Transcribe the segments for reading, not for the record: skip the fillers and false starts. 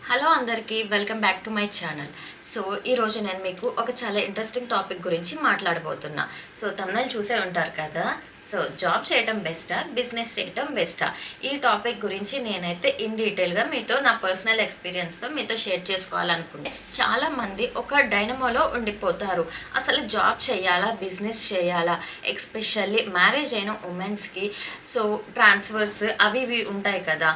Hello అందరికీ welcome back to my channel. So ఈరోజు నేను మీకు ఒక చాలా ఇంట్రెస్టింగ్ టాపిక్ గురించి మాట్లాడబోతున్నా. సో తమిళ చూసే ఉంటారు కదా. సో జాబ్ చేయటం బెస్టా, బిజినెస్ చేయటం బెస్టా, ఈ టాపిక్ గురించి నేనైతే ఇన్ డీటెయిల్గా మీతో నా పర్సనల్ ఎక్స్పీరియన్స్తో మీతో షేర్ చేసుకోవాలనుకుంటే, చాలామంది ఒక డైనమోలో ఉండిపోతారు. అసలు జాబ్ చేయాలా, బిజినెస్ చేయాలా, ఎస్పెషల్లీ మ్యారేజ్ అయిన ఉమెన్స్కి. సో ట్రాన్స్ఫర్స్ అవి ఇవి ఉంటాయి కదా,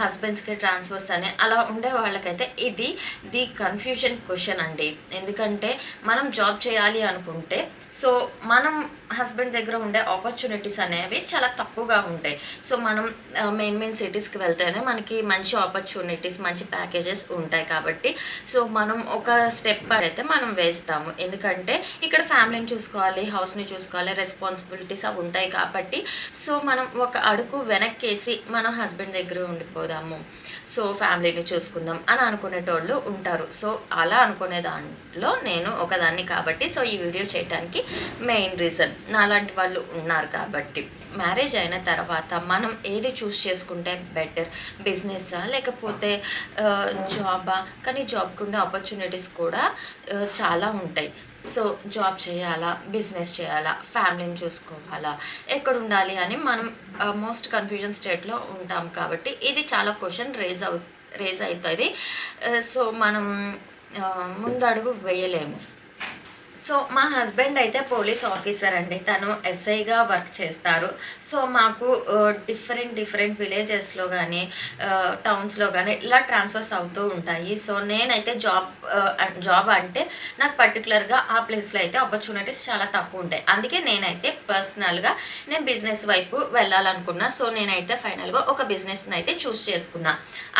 హస్బెండ్స్కి ట్రాన్స్ఫర్స్ అని అలా ఉండే వాళ్ళకైతే ఇది ది కన్ఫ్యూజన్ క్వశ్చన్ అండి. ఎందుకంటే మనం జాబ్ చేయాలి అనుకుంటే, సో మనం హస్బెండ్ దగ్గర ఉండే ఆపర్చునిటీస్ అనేవి చాలా తక్కువగా ఉంటాయి. సో మనం మెయిన్ సిటీస్కి వెళ్తేనే మనకి మంచి ఆపర్చునిటీస్, మంచి ప్యాకేజెస్ ఉంటాయి. కాబట్టి సో మనం ఒక స్టెప్ అయితే మనం వేస్తాము. ఎందుకంటే ఇక్కడ ఫ్యామిలీని చూసుకోవాలి, హౌస్ని చూసుకోవాలి, రెస్పాన్సిబిలిటీస్ అవి ఉంటాయి. కాబట్టి సో మనం ఒక అడుగు వెనక్కేసి మన హస్బెండ్ దగ్గర ఉండిపోదాము, సో ఫ్యామిలీని చూసుకుందాం అని అనుకునేటోళ్ళు ఉంటారు. సో అలా అనుకునే దాంట్లో నేను ఒకదాన్ని. కాబట్టి సో ఈ వీడియో చేయడానికి మెయిన్ రీజన్ నాలాంటి వాళ్ళు ఉన్నారు. కాబట్టి మ్యారేజ్ అయిన తర్వాత మనం ఏది చూస్ చేసుకుంటే బెటర్, బిజినెస్సా లేకపోతే జాబా? కానీ జాబ్కి ఉండే ఆపర్చునిటీస్ కూడా చాలా ఉంటాయి. సో జాబ్ చేయాలా, బిజినెస్ చేయాలా, ఫ్యామిలీని చూసుకోవాలా, ఎక్కడ ఉండాలి అని మనం మోస్ట్ కన్ఫ్యూజన్ స్టేట్లో ఉంటాం. కాబట్టి ఇది చాలా క్వశ్చన్ రేజ్ అవుతుంది. సో మనం ముందడుగు వేయలేము. సో మా హస్బెండ్ అయితే పోలీస్ ఆఫీసర్ అండి. తను ఎస్ఐగా వర్క్ చేస్తారు. సో మాకు డిఫరెంట్ విలేజెస్లో కానీ టౌన్స్లో కానీ ఇలా ట్రాన్స్ఫర్స్ అవుతూ ఉంటాయి. సో నేనైతే జాబ్ అంటే నాకు పర్టికులర్గా ఆ ప్లేస్లో అయితే ఆపర్చునిటీస్ చాలా తక్కువ ఉంటాయి. అందుకే నేనైతే పర్సనల్గా నేను బిజినెస్ వైపు వెళ్ళాలనుకున్నా. సో నేనైతే ఫైనల్గా ఒక బిజినెస్ని అయితే చూస్ చేసుకున్నా.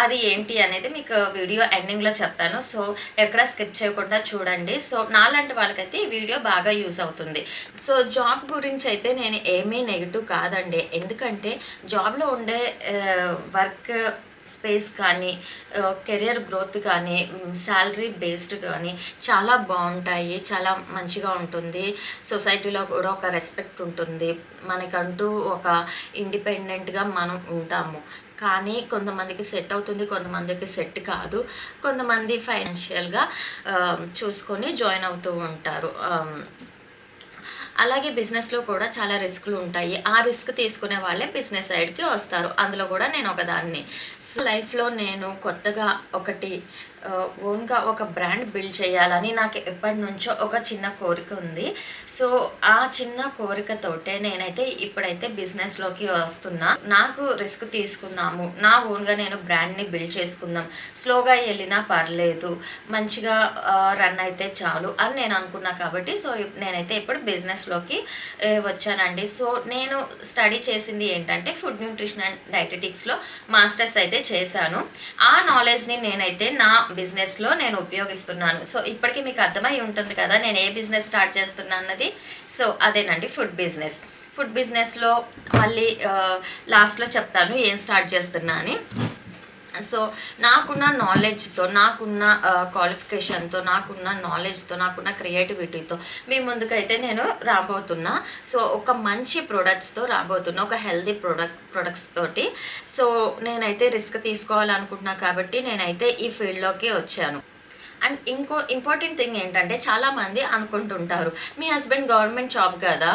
అది ఏంటి అనేది మీకు వీడియో ఎండింగ్లో చెప్తాను. సో ఎక్కడ స్కిప్ చేయకుండా చూడండి. సో నాలాంటి వాళ్ళకైతే ఈ వీడియో బాగా యూజ్ అవుతుంది. సో జాబ్ గురించి అయితే నేను ఏమీ నెగిటివ్ కాదండి. ఎందుకంటే జాబ్లో ఉండే వర్క్ స్పేస్ కానీ, కెరియర్ గ్రోత్ కానీ, శాలరీ బేస్డ్ కానీ చాలా బాగుంటాయి. చాలా మంచిగా ఉంటుంది. సొసైటీలో కూడా ఒక రెస్పెక్ట్ ఉంటుంది. మనకంటూ ఒక ఇండిపెండెంట్గా మనం ఉంటాము. కానీ కొంతమందికి సెట్ అవుతుంది, కొంతమందికి సెట్ కాదు. కొంతమంది ఫైనాన్షియల్గా చూసుకొని జాయిన్ అవుతూ ఉంటారు. అలాగే బిజినెస్లో కూడా చాలా రిస్క్లు ఉంటాయి. ఆ రిస్క్ తీసుకునే వాళ్ళే బిజినెస్ సైడ్కి వస్తారు. అందులో కూడా నేను ఒకదాన్ని. సో లైఫ్లో నేను కొత్తగా ఒకటి ఓన్గా ఒక బ్రాండ్ బిల్డ్ చేయాలని నాకు ఎప్పటి నుంచో ఒక చిన్న కోరిక ఉంది. సో ఆ చిన్న కోరికతోటే నేనైతే ఇప్పుడైతే బిజినెస్లోకి వస్తున్నా. నాకు రిస్క్ తీసుకుందాము, నా ఓన్గా నేను బ్రాండ్ని బిల్డ్ చేసుకుందాం, స్లోగా వెళ్ళినా పర్లేదు, మంచిగా రన్ అయితే చాలు అని నేను అనుకున్నా. కాబట్టి సో నేనైతే ఇప్పుడు బిజినెస్లోకి వచ్చానండి. సో నేను స్టడీ చేసింది ఏంటంటే ఫుడ్ న్యూట్రిషన్ అండ్ డైటెటిక్స్లో మాస్టర్స్ అయితే చేశాను. ఆ నాలెడ్జ్ని నేనైతే నా బిజినెస్లో నేను ఉపయోగిస్తున్నాను. సో ఇప్పటికీ మీకు అర్థమై ఉంటుంది కదా నేను ఏ బిజినెస్ స్టార్ట్ చేస్తున్నా అన్నది. సో అదేనండి ఫుడ్ బిజినెస్లో మళ్ళీ లాస్ట్లో చెప్తాను ఏం స్టార్ట్ చేస్తున్నా అని. సో నాకున్న నాలెడ్జ్తో, నాకున్న క్వాలిఫికేషన్తో, నాకున్న నాలెడ్జ్తో, నాకున్న క్రియేటివిటీతో మీ ముందుకైతే నేను రాబోతున్నా. సో ఒక మంచి ప్రొడక్ట్స్తో రాబోతున్నా, ఒక హెల్దీ ప్రొడక్ట్స్ తోటి. సో నేనైతే రిస్క్ తీసుకోవాలనుకుంటున్నా. కాబట్టి నేనైతే ఈ ఫీల్డ్లోకి వచ్చాను. అండ్ ఇంకో ఇంపార్టెంట్ థింగ్ ఏంటంటే చాలామంది అనుకుంటుంటారు మీ హస్బెండ్ గవర్నమెంట్ జాబ్ కదా,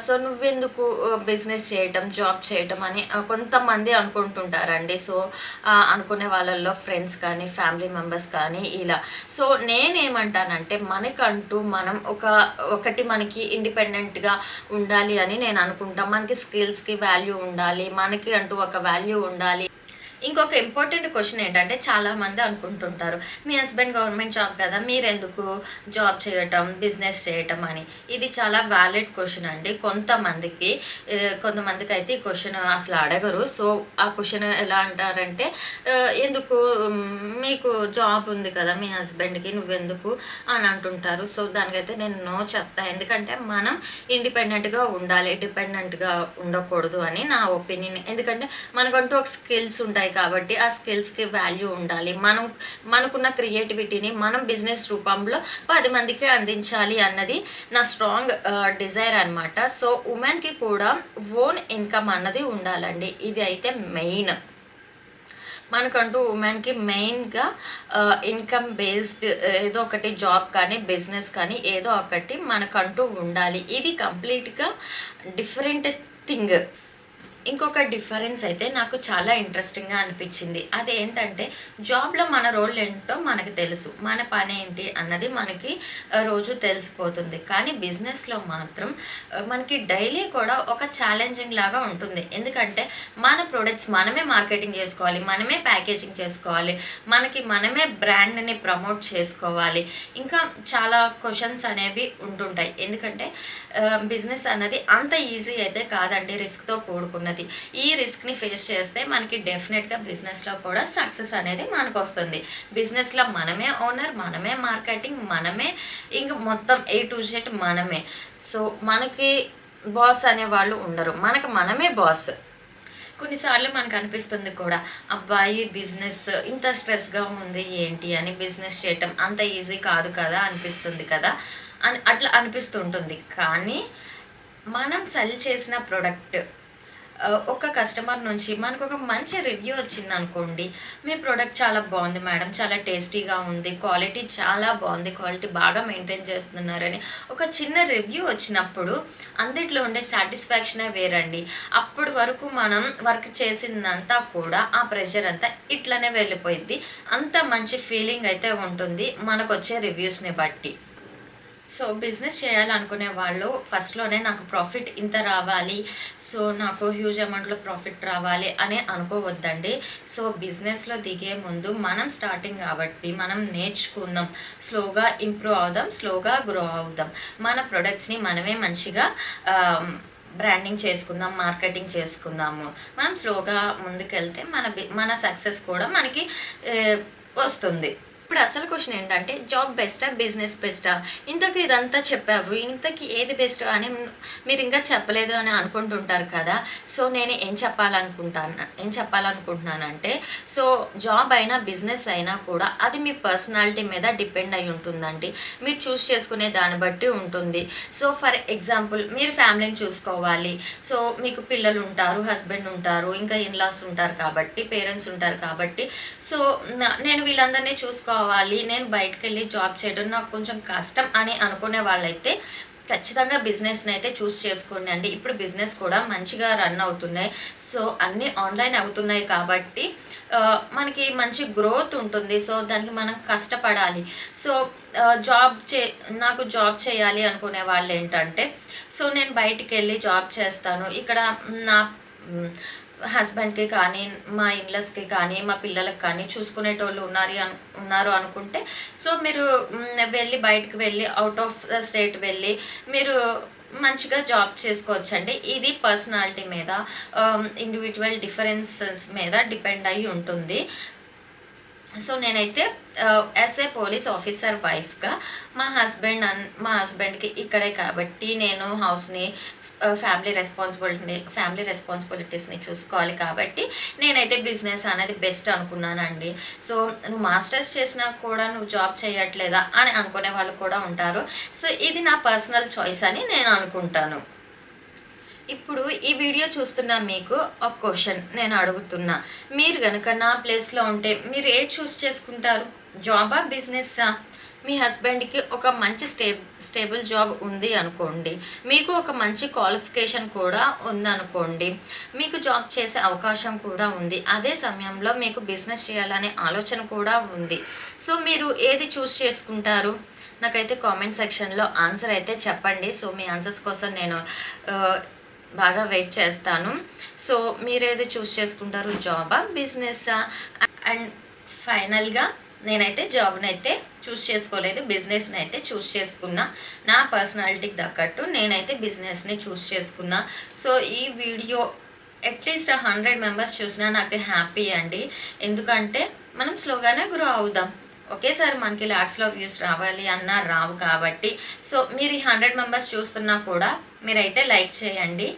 సో నువ్వెందుకు బిజినెస్ చేయటం, జాబ్ చేయటం అని కొంతమంది అనుకుంటుంటారండి. సో అనుకునే వాళ్ళల్లో ఫ్రెండ్స్ కానీ, ఫ్యామిలీ మెంబర్స్ కానీ ఇలా. సో నేనేమంటానంటే మనకంటూ మనం ఒకటి మనకి ఇండిపెండెంట్గా ఉండాలి అని నేను అనుకుంటాను. మనకి స్కిల్స్కి వాల్యూ ఉండాలి, మనకి అంటూ ఒక వాల్యూ ఉండాలి. ఇంకొక ఇంపార్టెంట్ క్వశ్చన్ ఏంటంటే చాలామంది అనుకుంటుంటారు మీ హస్బెండ్ గవర్నమెంట్ జాబ్ కదా, మీరెందుకు జాబ్ చేయటం, బిజినెస్ చేయటం అని. ఇది చాలా వ్యాలిడ్ క్వశ్చన్ అండి. కొంతమందికి అయితే ఈ క్వశ్చన్ అసలు అడగరు. సో ఆ క్వశ్చన్ ఎలా అంటారంటే ఎందుకు, మీకు జాబ్ ఉంది కదా మీ హస్బెండ్కి, నువ్వెందుకు అని అంటుంటారు. సో దానికైతే నేను నో చెప్తాను. ఎందుకంటే మనం ఇండిపెండెంట్గా ఉండాలి, డిపెండెంట్గా ఉండకూడదు అని నా ఒపీనియన్. ఎందుకంటే మనకంటూ ఒక స్కిల్స్ ఉంటాయి కాబట్టి ఆ స్కిల్స్కి వాల్యూ ఉండాలి. మనకున్న క్రియేటివిటీని మనం బిజినెస్ రూపంలో 10 మందికి అందించాలి అన్నది నా స్ట్రాంగ్ డిజైర్ అనమాట. సో ఉమెన్కి కూడా ఓన్ ఇన్కమ్ అన్నది ఉండాలండి. ఇది అయితే మెయిన్. మనకంటూ ఉమెన్‌కి మెయిన్‌గా ఇన్‌కమ్ బేస్డ్ ఏదో ఒకటి జాబ్ కానీ, బిజినెస్ కానీ ఏదో ఒకటి మనకంటూ ఉండాలి. ఇది కంప్లీట్‌గా డిఫరెంట్ థింగ్. ఇంకొక డిఫరెన్స్ అయితే నాకు చాలా ఇంట్రెస్టింగ్‌గా అనిపిచ్చింది. అదేంటంటే జాబ్‌లో మన రోల్ ఏంటో మనకు తెలుసు. మన పనేంటి అన్నది మనకి రోజు తెలిసిపోతుంది. కానీ బిజినెస్‌లో మాత్రం మనకి డైలీ కూడా ఒక ఛాలెంజింగ్ లాగా ఉంటుంది. ఎందుకంటే మన ప్రొడక్ట్స్ మనమే మార్కెటింగ్ చేసుకోవాలి. మనమే ప్యాకేజింగ్ చేసుకోవాలి. మనమే బ్రాండ్‌ని ప్రమోట్ చేసుకోవాలి. ఇంకా చాలా క్వెషన్స్ అనేవి ఉంటుంటాయి. ఎందుకంటే బిజినెస్ అన్నది అంత ఈజీ అయితే కాదండి. రిస్క్‌తో కూడుకున్నది. ఈ రిస్క్‌ని ఫేస్ చేస్తే మనకి డెఫినెట్‌గా బిజినెస్‌లో కూడా సక్సెస్ అనేది మనకొస్తుంది. బిజినెస్‌లో మనమే ఓనర్, మనమే మార్కెటింగ్, మనమే ఇంక మొత్తం ఏ టు జెడ్ మనమే. సో, మనకి బాస్ అనేవాళ్ళు ఉండరు. మనమే బాస్. కొన్నిసార్లు మనకనిపిస్తుంది కూడా, అబ్బా! ఈ బిజినెస్ ఇంత స్ట్రెస్‌గా ఉంది ఏంటి అని, బిజినెస్ చేయటం అంత ఈజీ కాదు కదా అనిపిస్తుంది కదా! అని అట్లా అనిపిస్తూ ఉంటుంది. కానీ మనం సెల్ చేసిన ప్రొడక్ట్ ఒక కస్టమర్ నుంచి మనకొక మంచి రివ్యూ వచ్చిందనుకోండి, మీ ప్రొడక్ట్ చాలా బావుంది మేడం, చాలా టేస్టీగా ఉంది, క్వాలిటీ చాలా బావుంది, క్వాలిటీ బాగా మెయింటైన్ చేస్తున్నారని ఒక చిన్న రివ్యూ వచ్చినప్పుడు అందిట్లో ఉండే సాటిస్ఫాక్షనే వేరండి. అప్పటి వరకు మనం వర్క్ చేసిందంతా కూడా ఆ ప్రెషర్ అంతా ఇట్లనే వెళ్ళిపోయిద్ది. అంత మంచి ఫీలింగ్ అయితే ఉంటుంది మనకొచ్చే రివ్యూస్‌ని బట్టి. సో, బిజినెస్ చేయాలనుకునే వాళ్ళు ఫస్ట్‌లోనే నాకు ప్రాఫిట్ ఇంత రావాలి. సో, నాకు హ్యూజ్ అమౌంట్‌లో ప్రాఫిట్ రావాలి అని అనుకోవద్దండి. సో, బిజినెస్‌లో దిగే ముందు మనం స్టార్టింగ్ కాబట్టి మనం నేర్చుకుందాం. స్లోగా ఇంప్రూవ్ అవుదాం. స్లోగా గ్రో అవుదాం. మన ప్రొడక్ట్స్‌ని మనమే మంచిగా ఆహ్, బ్రాండింగ్ చేసుకుందాం. మార్కెటింగ్ చేసుకుందాము. మనం స్లోగా ముందుకెళ్తే మన సక్సెస్ కూడా మనకి ఆహ్, వస్తుంది. ఇప్పుడు అసలు క్వెషన్ ఏంటంటే జాబ్ బెస్టా? బిజినెస్ బెస్టా? ఇంతకి ఇదంతా చెప్పావు. ఇంతకి ఏది బెస్ట్ అని మీరింకా చెప్పలేదు అని అనుకుంటుంటారు కదా! సో, నేను ఏం చెప్పాలనుకుంటున్నానంటే సో, జాబ్ అయినా, బిజినెస్ అయినా కూడా అది మీ పర్సనాలిటీ మీద డిపెండ్ అయ్యి ఉంటుందండి. మీరు చూజ్ చేసుకునే దాన్ని బట్టి ఉంటుంది. సో, ఫర్ ఎగ్జాంపుల్ మీరు ఫ్యామిలీని చూసుకోవాలి. సో, మీకు పిల్లలుంటారు, హస్బెండ్ ఉంటారు, ఇంకా ఇన్‌లాస్ ఉంటారు కాబట్టి, పేరెంట్స్ ఉంటారు కాబట్టి సో, నేను వీళ్ళందరినీ చూసుకోవాలి. నేను బయటికెళ్ళి జాబ్ చేయడం నాకు కొంచెం కష్టం అని అనుకునే వాళ్ళైతే ఖచ్చితంగా బిజినెస్‌నైతే చూజ్ చేసుకోండి అండి. ఇప్పుడు బిజినెస్ కూడా మంచిగా రన్ అవుతున్నాయి. సో, అన్నీ ఆన్‌లైన్ అవుతున్నాయి కాబట్టి మనకి మంచి గ్రోత్ ఉంటుంది. సో, దానికి మనం కష్టపడాలి. సో, ఆహ్, జాబ్ చే నాకు జాబ్ చేయాలి అనుకునే వాళ్ళేంటంటే, సో, నేను బయటికెళ్ళి జాబ్ చేస్తాను. ఇక్కడ నా హ్మ్. హస్బెండ్‌కి కానీ, మా ఇన్‌లాస్‌కి కానీ, మా పిల్లలకి కానీ చూసుకునేటోళ్ళు ఉన్నారు అనుకుంటే, సో, మీరు వెళ్ళి బయటికి వెళ్ళి ఔట్ ఆఫ్ ద స్టేట్ వెళ్ళి మీరు మంచిగా జాబ్ చేసుకోవచ్చండి. ఇది పర్సనాలిటీ మీద ఇండివిడ్యువల్ డిఫరెన్సెస్ మీద డిపెండ్ అయ్యి ఉంటుంది. సో, నేనైతే యాస్ ఏ పోలీస్ ఆఫీసర్ వైఫ్‌గా మా హస్బెండ్‌కి ఇక్కడే కాబట్టి నేను హౌస్‌ని ఫ్యామిలీ రెస్పాన్సిబిలిటీస్‌ని చూసుకోవాలి కాబట్టి నేనైతే బిజినెస్ అనేది బెస్ట్ అనుకున్నానండి. సో, నువ్వు మాస్టర్స్ చేసినా కూడా నువ్వు జాబ్ చేయట్లేదా అని అనుకునే వాళ్ళు కూడా ఉంటారు. సో, ఇది నా పర్సనల్ చాయిస్ అని నేను అనుకుంటాను. ఇప్పుడు ఈ వీడియో చూస్తున్న మీకు ఒక క్వెషన్ నేను అడుగుతున్నా. మీరు గనక నా ప్లేస్‌లో ఉంటే మీరు ఏది చూజ్ చేసుకుంటారు? జాబా? బిజినెస్సా? మీ హస్బెండ్‌కి ఒక మంచి స్టేబుల్ జాబ్ ఉంది అనుకోండి. మీకు ఒక మంచి క్వాలిఫికేషన్ కూడా ఉందనుకోండి. మీకు జాబ్ చేసే అవకాశం కూడా ఉంది. అదే సమయంలో మీకు బిజినెస్ చేయాలనే ఆలోచన కూడా ఉంది. సో, మీరు ఏది చూజ్ చేసుకుంటారు? నాకైతే కామెంట్ సెక్షన్‌లో ఆన్సర్ అయితే చెప్పండి. సో, మీ ఆన్సర్స్ కోసం నేను ఆహ్, బాగా వెయిట్ చేస్తాను. సో, మీరేది చూజ్ చేసుకుంటారు? జాబా? బిజినెస్సా? అండ్ ఫైనల్‌గా నేనైతే జాబ్‌నైతే చూజ్ చేసుకోలేదు. బిజినెస్‌నైతే చూజ్ చేసుకున్నా. నా పర్సనాలిటీకి తగ్గట్టు నేనైతే బిజినెస్‌ని చూజ్ చేసుకున్నా. సో, ఈ వీడియో అట్‌లీస్ట్ 100 మెంబర్స్ చూసినా నాకు హ్యాపీ అండి. ఎందుకంటే మనం స్లోగానే గ్రో అవుదాం. ఒకేసారి మనకి లాక్స్‌లో వ్యూస్ రావాలి అన్నా రావు కాబట్టి. సో, మీరు ఈ 100 మెంబర్స్ చూస్తున్నా కూడా మీరైతే లైక్ చేయండి.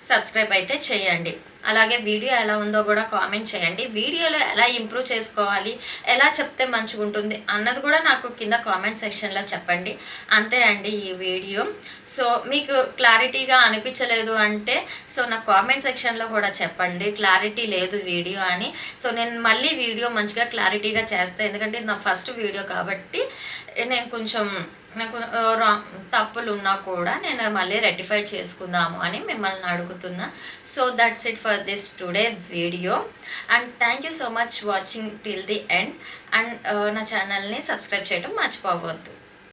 సబ్స్క్రైబ్ అయితే చేయండి. అలాగే వీడియో ఎలా ఉందో కూడా కామెంట్ చేయండి. వీడియోలో ఎలా ఇంప్రూవ్ చేసుకోవాలి, ఎలా చెప్తే మంచిగుంటుంది అన్నది కూడా నాకు కింద కామెంట్ సెక్షన్లో చెప్పండి. అంతే అండి ఈ వీడియో. సో మీకు క్లారిటీగా అనిపించలేదు అంటే సో నాకు కామెంట్ సెక్షన్లో కూడా చెప్పండి క్లారిటీ లేదు వీడియో అని. సో నేను మళ్ళీ వీడియో మంచిగా క్లారిటీగా చేస్తాను, ఎందుకంటే ఇది నా ఫస్ట్ వీడియో కాబట్టి నేను కొంచెం నాకు తప్పులు ఉన్నా కూడా నేను మళ్ళీ రెక్టిఫై చేసుకుందాము అని మిమ్మల్ని అడుగుతున్నా. So that's it for this today video and thank you so much watching till the end. And నా ఛానల్ని సబ్స్క్రైబ్ చేయడం మర్చిపోవద్దు.